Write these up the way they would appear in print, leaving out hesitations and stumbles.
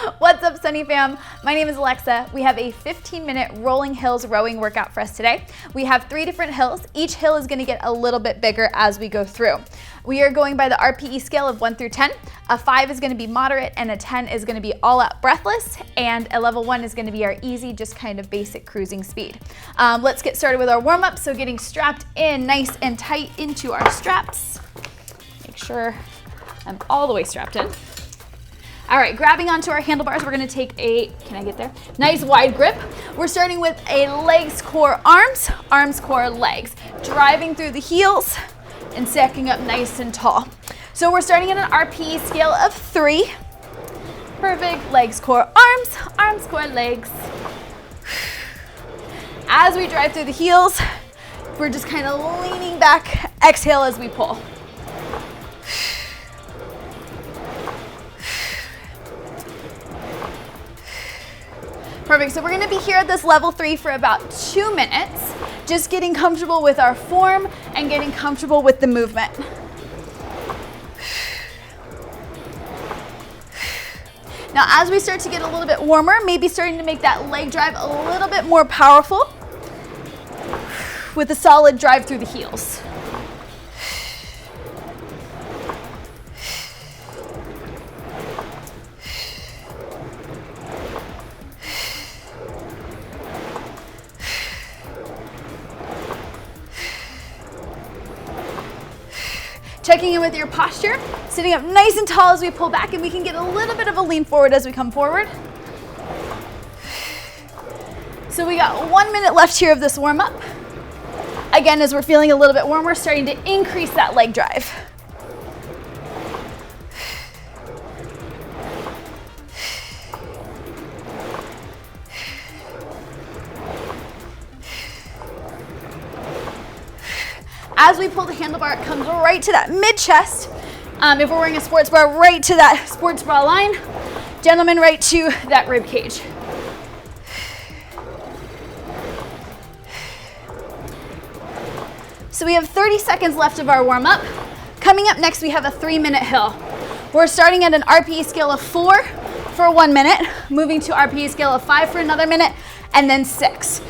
What's up, Sunny fam? My name is Alexa. We have a 15-minute rolling hills rowing workout for us today. We have 3 different hills. Each hill is gonna get a little bit bigger as we go through. We are going by the RPE scale of 1 through 10. A 5 is gonna be moderate, and a 10 is gonna be all out breathless, and a level 1 is gonna be our easy, just kind of basic cruising speed. Let's get started with our warm up. So getting strapped in nice and tight into our straps. Make sure I'm all the way strapped in. All right, grabbing onto our handlebars, we're gonna take a, can I get there? Nice wide grip. We're starting with a legs, core, arms, core, legs. Driving through the heels and stacking up nice and tall. So we're starting at an RPE scale of 3. Perfect, legs, core, arms, core, legs. As we drive through the heels, we're just kind of leaning back, exhale as we pull. Perfect, so we're gonna be here at this level 3 for about 2 minutes, just getting comfortable with our form and getting comfortable with the movement. Now, as we start to get a little bit warmer, maybe starting to make that leg drive a little bit more powerful with a solid drive through the heels. Checking in with your posture, sitting up nice and tall as we pull back, and we can get a little bit of a lean forward as we come forward. So we got 1 minute left here of this warm up. Again, as we're feeling a little bit warmer, starting to increase that leg drive. As we pull the handlebar, it comes right to that mid-chest. If we're wearing a sports bra, right to that sports bra line. Gentlemen, right to that rib cage. So we have 30 seconds left of our warm-up. Coming up next, we have a 3-minute hill. We're starting at an RPE scale of 4 for 1 minute, moving to RPE scale of 5 for another minute, and then 6.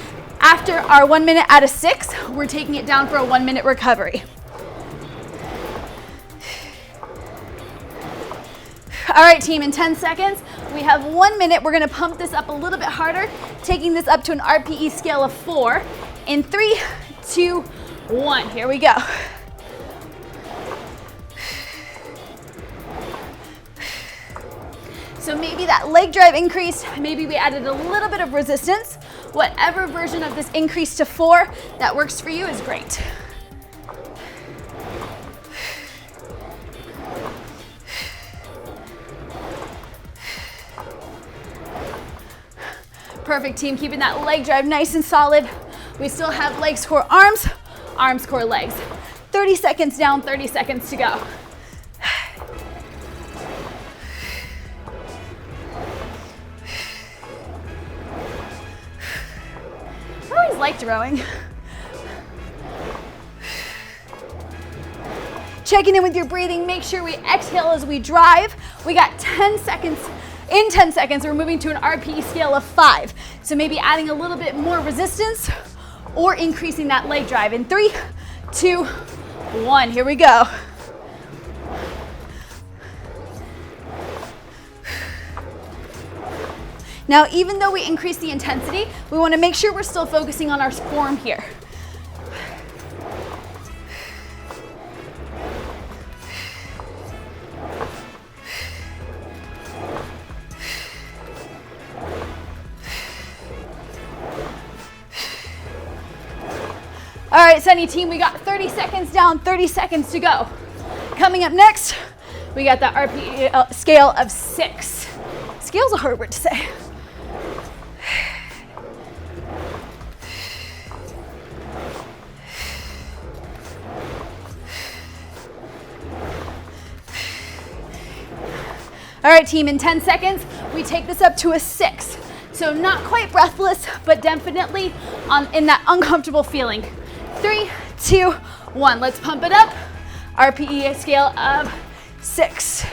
After our 1 minute out of 6, we're taking it down for a 1 minute recovery. All right, team, in 10 seconds, we have 1 minute. We're gonna pump this up a little bit harder, taking this up to an RPE scale of 4. In 3, 2, 1, here we go. So maybe that leg drive increased, maybe we added a little bit of resistance. Whatever version of this increase to 4 that works for you is great. Perfect, team, keeping that leg drive nice and solid. We still have legs, core, arms, core, legs. 30 seconds down, 30 seconds to go. I always liked rowing. Checking in with your breathing, make sure we exhale as we drive. We got 10 seconds. In 10 seconds, we're moving to an RPE scale of 5. So maybe adding a little bit more resistance or increasing that leg drive. In 3, 2, 1, here we go. Now, even though we increase the intensity, we want to make sure we're still focusing on our form here. All right, Sunny team, we got 30 seconds down, 30 seconds to go. Coming up next, we got that RPE scale of 6. Scale's a hard word to say. All right, team, in 10 seconds, we take this up to a 6. So not quite breathless, but definitely in that uncomfortable feeling. 3, 2, 1, let's pump it up. RPE scale of 6.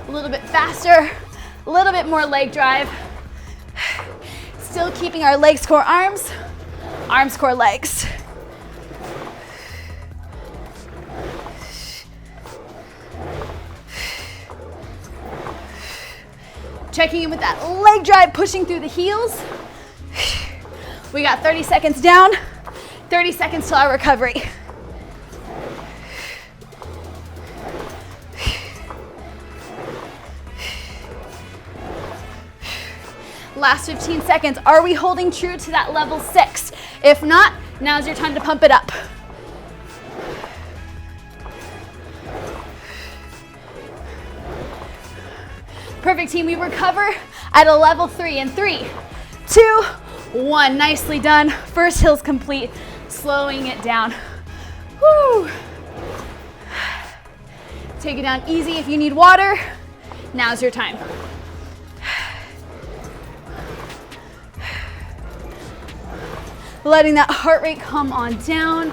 A little bit faster, a little bit more leg drive. Still keeping our legs, core, arms, arms, core, legs. Checking in with that leg drive, pushing through the heels. We got 30 seconds down, 30 seconds till our recovery. Last 15 seconds. Are we holding true to that level 6? If not, now's your time to pump it up. Perfect, team. We recover at a level 3 in 3, 2, 1. Nicely done. First hill's complete. Slowing it down. Woo. Take it down easy. If you need water, now's your time. Letting that heart rate come on down.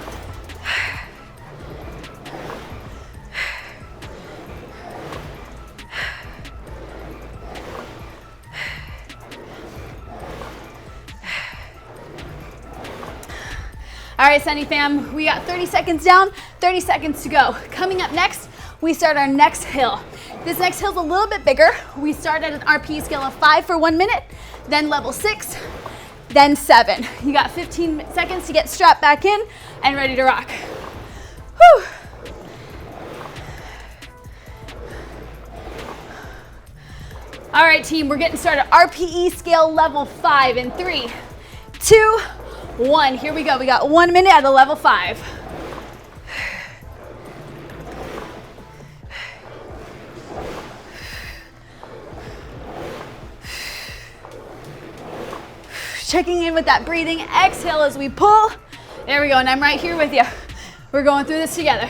All right, Sunny fam, we got 30 seconds down, 30 seconds to go. Coming up next, we start our next hill. This next hill's a little bit bigger. We start at an RPE scale of 5 for 1 minute, then level 6, then 7. You got 15 seconds to get strapped back in and ready to rock. Whew. All right, team, we're getting started. RPE scale level 5 in 3, 2, 1. Here we go. We got 1 minute at a level 5. Checking in with that breathing. Exhale as we pull. There we go, and I'm right here with you. We're going through this together.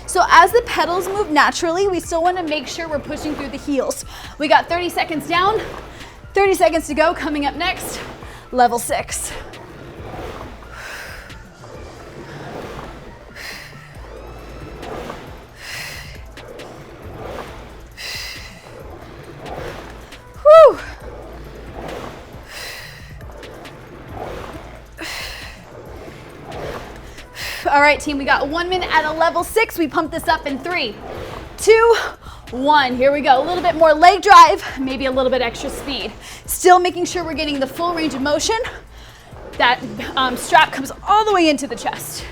So as the pedals move naturally, we still want to make sure we're pushing through the heels. We got 30 seconds down, 30 seconds to go. Coming up next, level 6. Whew. All right, team, we got 1 minute at a level 6. We pump this up in 3, 2, 1. Here we go. A little bit more leg drive, maybe a little bit extra speed. Still making sure we're getting the full range of motion. That strap comes all the way into the chest.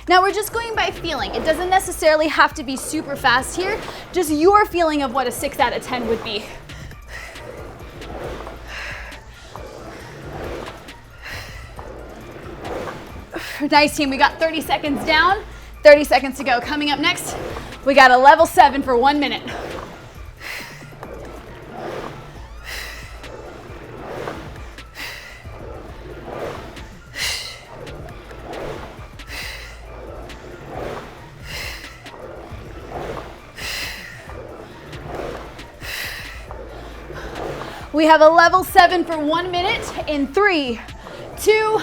Now we're just going by feeling. It doesn't necessarily have to be super fast here. Just your feeling of what a 6 out of 10 would be. Nice, team. We got 30 seconds down, 30 seconds to go. Coming up next, we got a level 7 for 1 minute. We have a level 7 for 1 minute in 3, 2,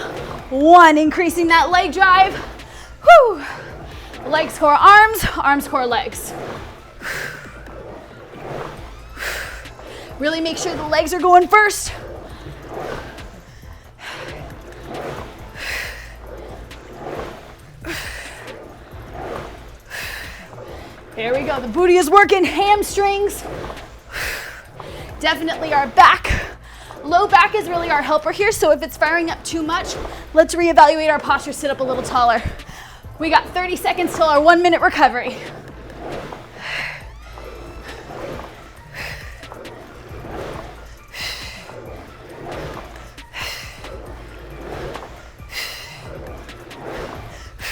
1. Increasing that leg drive. Whew. Legs, core, arms, arms, core, legs. Really make sure the legs are going first. There we go. The booty is working. Hamstrings. Definitely our back. Low back is really our helper here, so if it's firing up too much, let's reevaluate our posture, sit up a little taller. We got 30 seconds till our 1 minute recovery.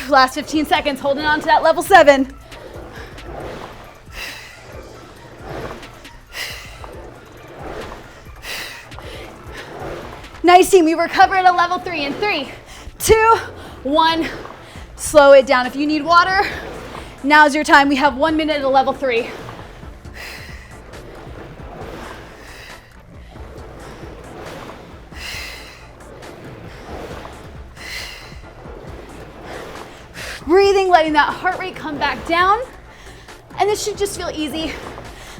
Last 15 seconds, holding on to that level 7. Nice, team. We recover at a level 3 in 3, 2, 1. Slow it down. If you need water, now's your time. We have 1 minute at a level 3. Breathing, letting that heart rate come back down. And this should just feel easy,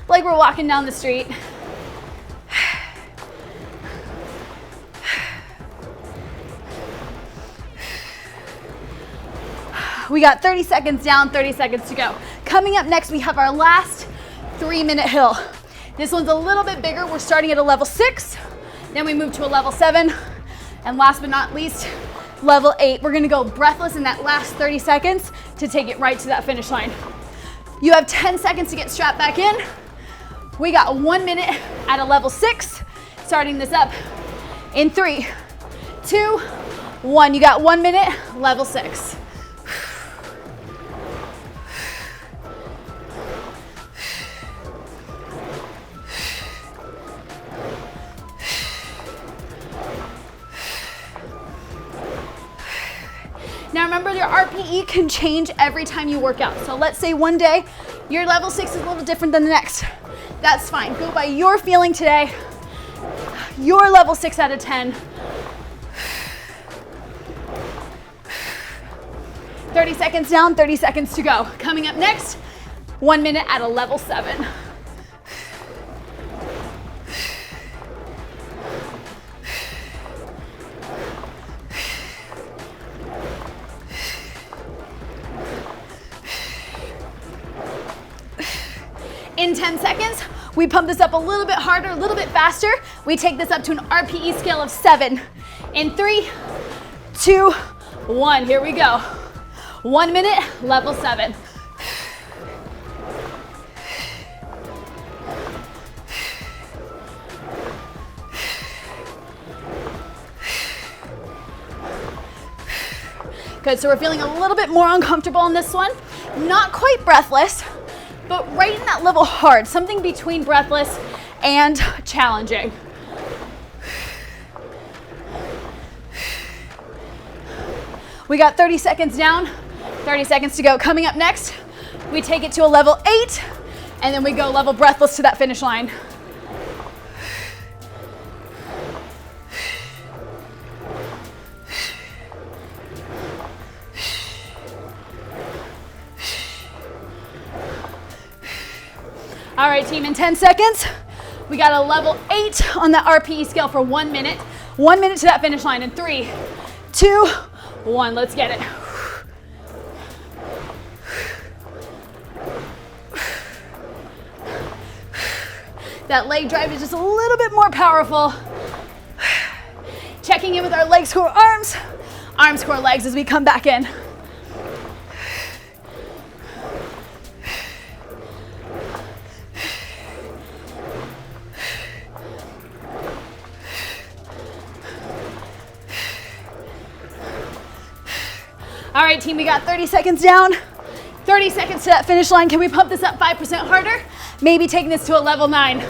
like we're walking down the street. We got 30 seconds down, 30 seconds to go. Coming up next, we have our last 3-minute hill. This one's a little bit bigger. We're starting at a level 6, then we move to a level 7, and last but not least, level 8. We're gonna go breathless in that last 30 seconds to take it right to that finish line. You have 10 seconds to get strapped back in. We got 1 minute at a level 6, starting this up in 3, 2, 1. You got 1 minute, level 6. Now remember, your RPE can change every time you work out. So let's say one day your level 6 is a little different than the next. That's fine. Go by your feeling today. Your level 6 out of 10. 30 seconds down, 30 seconds to go. Coming up next, 1 minute at a level 7. In 10 seconds, we pump this up a little bit harder, a little bit faster. We take this up to an RPE scale of 7. In 3, 2, 1, here we go. 1 minute, level 7. Good, so we're feeling a little bit more uncomfortable on this one. Not quite breathless, but right in that level hard, something between breathless and challenging. We got 30 seconds down, 30 seconds to go. Coming up next, we take it to a level 8, and then we go level breathless to that finish line. All right, team, in 10 seconds, we got a level 8 on the RPE scale for 1 minute. 1 minute to that finish line in 3, 2, 1, let's get it. That leg drive is just a little bit more powerful. Checking in with our legs, core, arms, core, legs as we come back in. All right, team, we got 30 seconds down, 30 seconds to that finish line. Can we pump this up 5% harder? Maybe taking this to a level 9.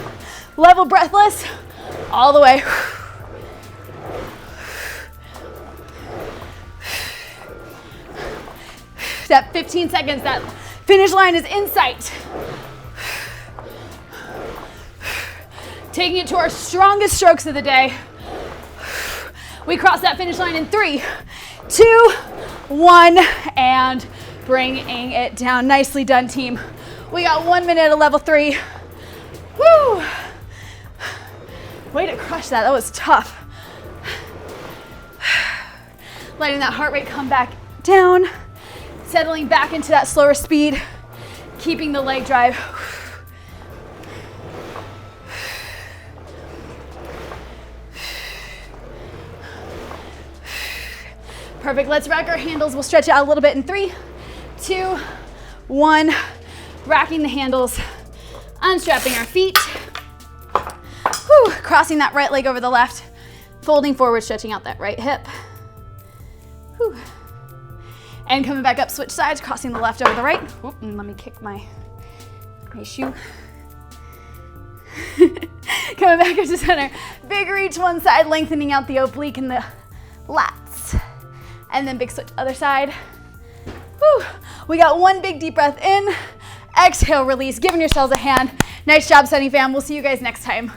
Level breathless, all the way. That 15 seconds, that finish line is in sight. Taking it to our strongest strokes of the day. We cross that finish line in 3, 2, 1, and bringing it down. Nicely done, team. We got 1 minute at level 3. Woo! Way to crush that. That was tough. Letting that heart rate come back down, settling back into that slower speed, keeping the leg drive. Perfect, let's rack our handles. We'll stretch out a little bit in 3, 2, 1. Racking the handles, unstrapping our feet. Whew. Crossing that right leg over the left, folding forward, stretching out that right hip. Whew. And coming back up, switch sides, crossing the left over the right. Whoop, and let me kick my shoe. Coming back up to center. Big reach one side, lengthening out the oblique and the lats. And then big switch other side. Whew. We got 1 big deep breath in. Exhale, release, giving yourselves a hand. Nice job, Sunny fam. We'll see you guys next time.